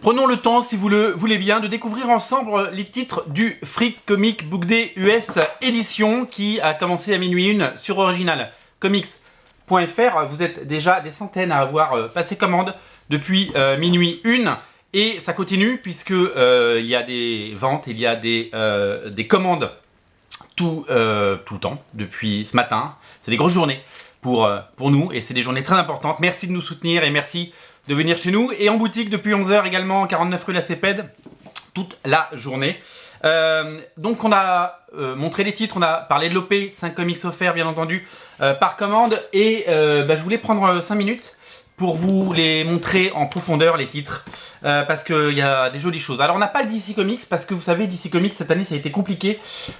Prenons le temps, si vous le voulez bien, de découvrir ensemble les titres du Free Comic Book Day US édition qui a commencé à minuit 1 sur originalcomics.fr. Vous êtes déjà des centaines à avoir passé commande depuis minuit 1 et ça continue puisque il y a des ventes, il y a des commandes tout le temps depuis ce matin. C'est des grosses journées pour nous et c'est des journées très importantes. Merci de nous soutenir et merci de venir chez nous. Et en boutique depuis 11h également, 49 rue La Cépède, toute la journée. Donc on a montré les titres, on a parlé de l'OP, 5 comics offerts bien entendu par commande. Et je voulais prendre 5 minutes pour vous les montrer en profondeur les titres. Parce qu'il y a des jolies choses. Alors on n'a pas le DC Comics parce que vous savez, DC Comics cette année ça a été compliqué.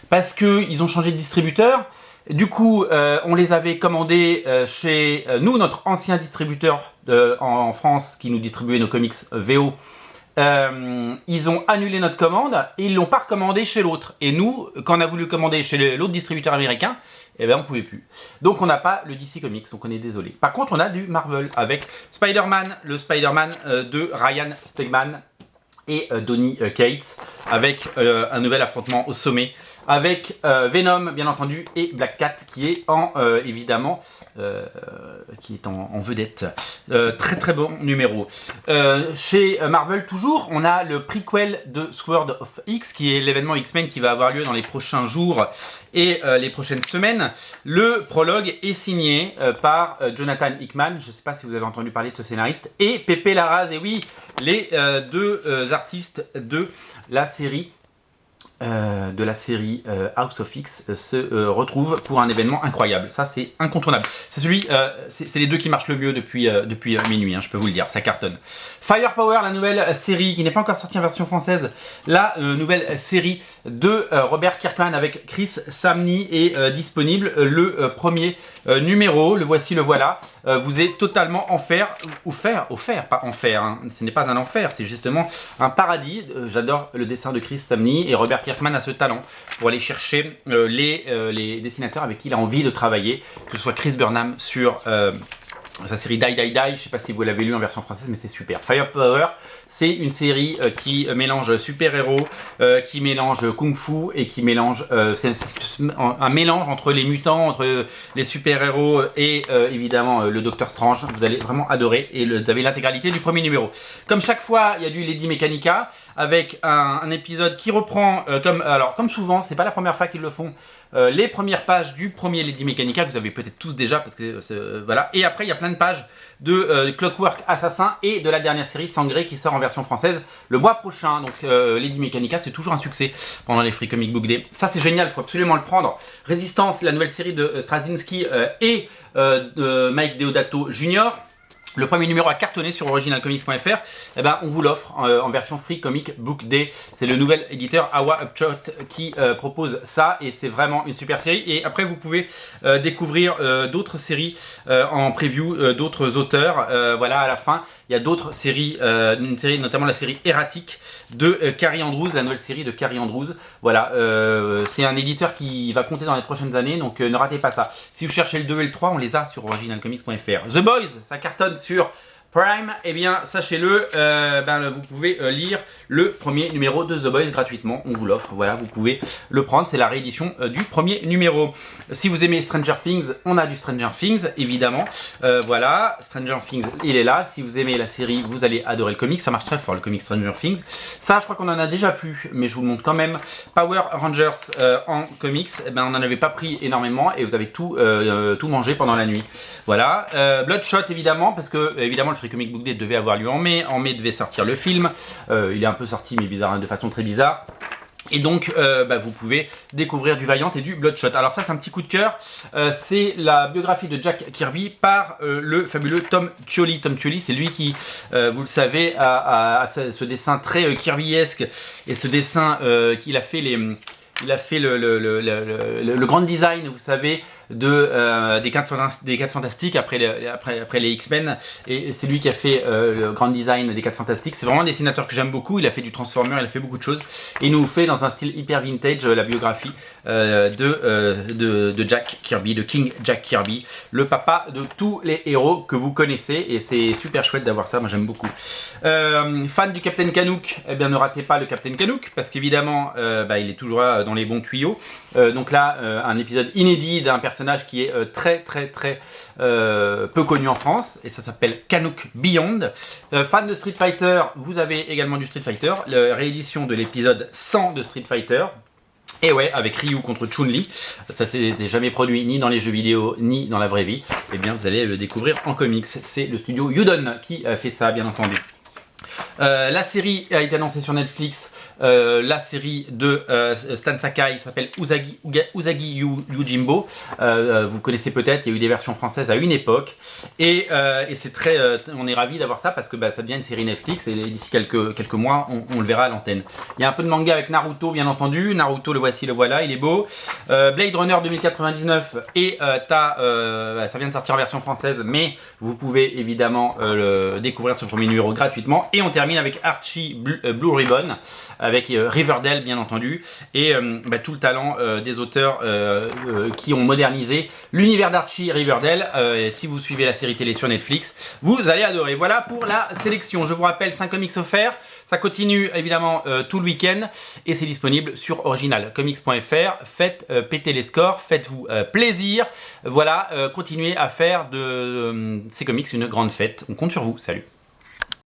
Parce qu'ils ont changé de distributeur. Du coup, on les avait commandés chez nous, notre ancien distributeur en France qui nous distribuait nos comics VO. Ils ont annulé notre commande et ils l'ont pas recommandé chez l'autre. Et nous, quand on a voulu commander chez l'autre distributeur américain, eh ben on pouvait plus. Donc on n'a pas le DC Comics, donc on est désolé. Par contre, on a du Marvel avec Spider-Man, le Spider-Man de Ryan Stegman et Donny Cates, avec un nouvel affrontement au sommet. Avec Venom bien entendu et Black Cat qui est évidemment en vedette. Très très bon numéro. Chez Marvel toujours, on a le prequel de Sword of X qui est l'événement X-Men qui va avoir lieu dans les prochains jours et les prochaines semaines. Le prologue est signé par Jonathan Hickman, je ne sais pas si vous avez entendu parler de ce scénariste, et Pepe Larraz, et oui, les deux artistes de la série House of X se retrouvent pour un événement incroyable. Ça c'est incontournable. C'est c'est les deux qui marchent le mieux depuis minuit, hein, je peux vous le dire, ça cartonne. Firepower, la nouvelle série qui n'est pas encore sortie en version française, la nouvelle série de Robert Kirkman avec Chris Samney est disponible. Le premier numéro, le voici, le voilà, vous est totalement offert, pas enfer, hein. Ce n'est pas un enfer, c'est justement un paradis. J'adore le dessin de Chris Samney et Robert Kirkman a ce talent pour aller chercher les dessinateurs avec qui il a envie de travailler, que ce soit Chris Burnham sur sa série Die Die Die, je ne sais pas si vous l'avez lu en version française, mais c'est super. Firepower, c'est une série qui mélange super-héros, qui mélange kung-fu et qui mélange un mélange entre les mutants, entre les super-héros et évidemment le Docteur Strange. Vous allez vraiment adorer et vous avez l'intégralité du premier numéro. Comme chaque fois, il y a du Lady Mechanica avec un épisode qui reprend comme souvent, c'est pas la première fois qu'ils le font. Les premières pages du premier Lady Mechanica que vous avez peut-être tous déjà parce que voilà, et après il y a plein de pages de Clockwork Assassin et de la dernière série Sangré qui sort en version française le mois prochain. Donc Lady Mechanica c'est toujours un succès pendant les Free Comic Book Day. Ça c'est génial, il faut absolument le prendre. Résistance, la nouvelle série de Straczynski et de Mike Deodato Jr. Le premier numéro a cartonné sur originalcomics.fr. Eh ben, on vous l'offre en version Free Comic Book Day. C'est le nouvel éditeur Awa Upshot qui propose ça et c'est vraiment une super série. Et après, vous pouvez découvrir d'autres séries en preview, d'autres auteurs. Voilà, à la fin, il y a d'autres séries, une série, notamment la série Erratique de Carrie Andrews, la nouvelle série de Carrie Andrews. Voilà, c'est un éditeur qui va compter dans les prochaines années, donc ne ratez pas ça. Si vous cherchez le 2 et le 3, on les a sur originalcomics.fr. The Boys, ça cartonne sur Prime, et bien sachez-le, vous pouvez lire le premier numéro de The Boys gratuitement, on vous l'offre, voilà, vous pouvez le prendre, c'est la réédition du premier numéro. Si vous aimez Stranger Things, on a du Stranger Things, évidemment, voilà, Stranger Things, il est là. Si vous aimez la série, vous allez adorer le comic, ça marche très fort le comic Stranger Things. Ça, je crois qu'on en a déjà plus, mais je vous le montre quand même. Power Rangers en comics, on n'en avait pas pris énormément et vous avez tout mangé pendant la nuit. Voilà, Bloodshot évidemment, parce que évidemment le Free Comic Book Day devait avoir lieu en mai. En mai devait sortir le film. Il est un peu sorti, mais bizarre, de façon très bizarre. Et donc, vous pouvez découvrir du Valiant et du Bloodshot. Alors ça, c'est un petit coup de cœur. C'est la biographie de Jack Kirby par le fabuleux Tom Scioli. Tom Scioli, c'est lui qui, vous le savez, a ce dessin très Kirbyesque et ce dessin qu'il a fait il a fait le grand design, vous savez, des 4 Fantastiques après les X-Men, et c'est lui qui a fait le grand design des 4 Fantastiques. C'est vraiment un dessinateur que j'aime beaucoup, il a fait du Transformer, il a fait beaucoup de choses, et il nous fait dans un style hyper vintage la biographie de Jack Kirby, de King Jack Kirby, le papa de tous les héros que vous connaissez, et c'est super chouette d'avoir ça, moi j'aime beaucoup. Fan du Captain Canuck, eh bien ne ratez pas le Captain Canuck, parce qu'évidemment il est toujours là dans les bons tuyaux. Donc là, un épisode inédit d'un personnage qui est très peu connu en France, et ça s'appelle Canuck Beyond. Fan de Street Fighter, vous avez également du Street Fighter, la réédition de l'épisode 100 de Street Fighter. Et ouais, avec Ryu contre Chun-Li, ça s'était jamais produit ni dans les jeux vidéo ni dans la vraie vie. Et bien vous allez le découvrir en comics. C'est le studio Yudon qui fait ça, bien entendu. La série a été annoncée sur Netflix. La série de Stan Sakai s'appelle Usagi Yojimbo. Vous connaissez peut-être, il y a eu des versions françaises à une époque. Et c'est très, on est ravis d'avoir ça parce que ça devient une série Netflix et d'ici quelques mois, on le verra à l'antenne. Il y a un peu de manga avec Naruto, bien entendu. Naruto, le voici, le voilà, il est beau. Blade Runner 2099 et ça vient de sortir en version française, mais vous pouvez évidemment le découvrir ce premier numéro gratuitement. Et on termine avec Archie Blue Ribbon, avec Riverdale bien entendu, et tout le talent des auteurs qui ont modernisé l'univers d'Archie Riverdale. Et si vous suivez la série télé sur Netflix, vous allez adorer. Voilà pour la sélection. Je vous rappelle, 5 comics offerts. Ça continue évidemment tout le week-end et c'est disponible sur originalcomics.fr. Faites péter les scores, faites-vous plaisir. Voilà, continuez à faire de ces comics une grande fête. On compte sur vous. Salut.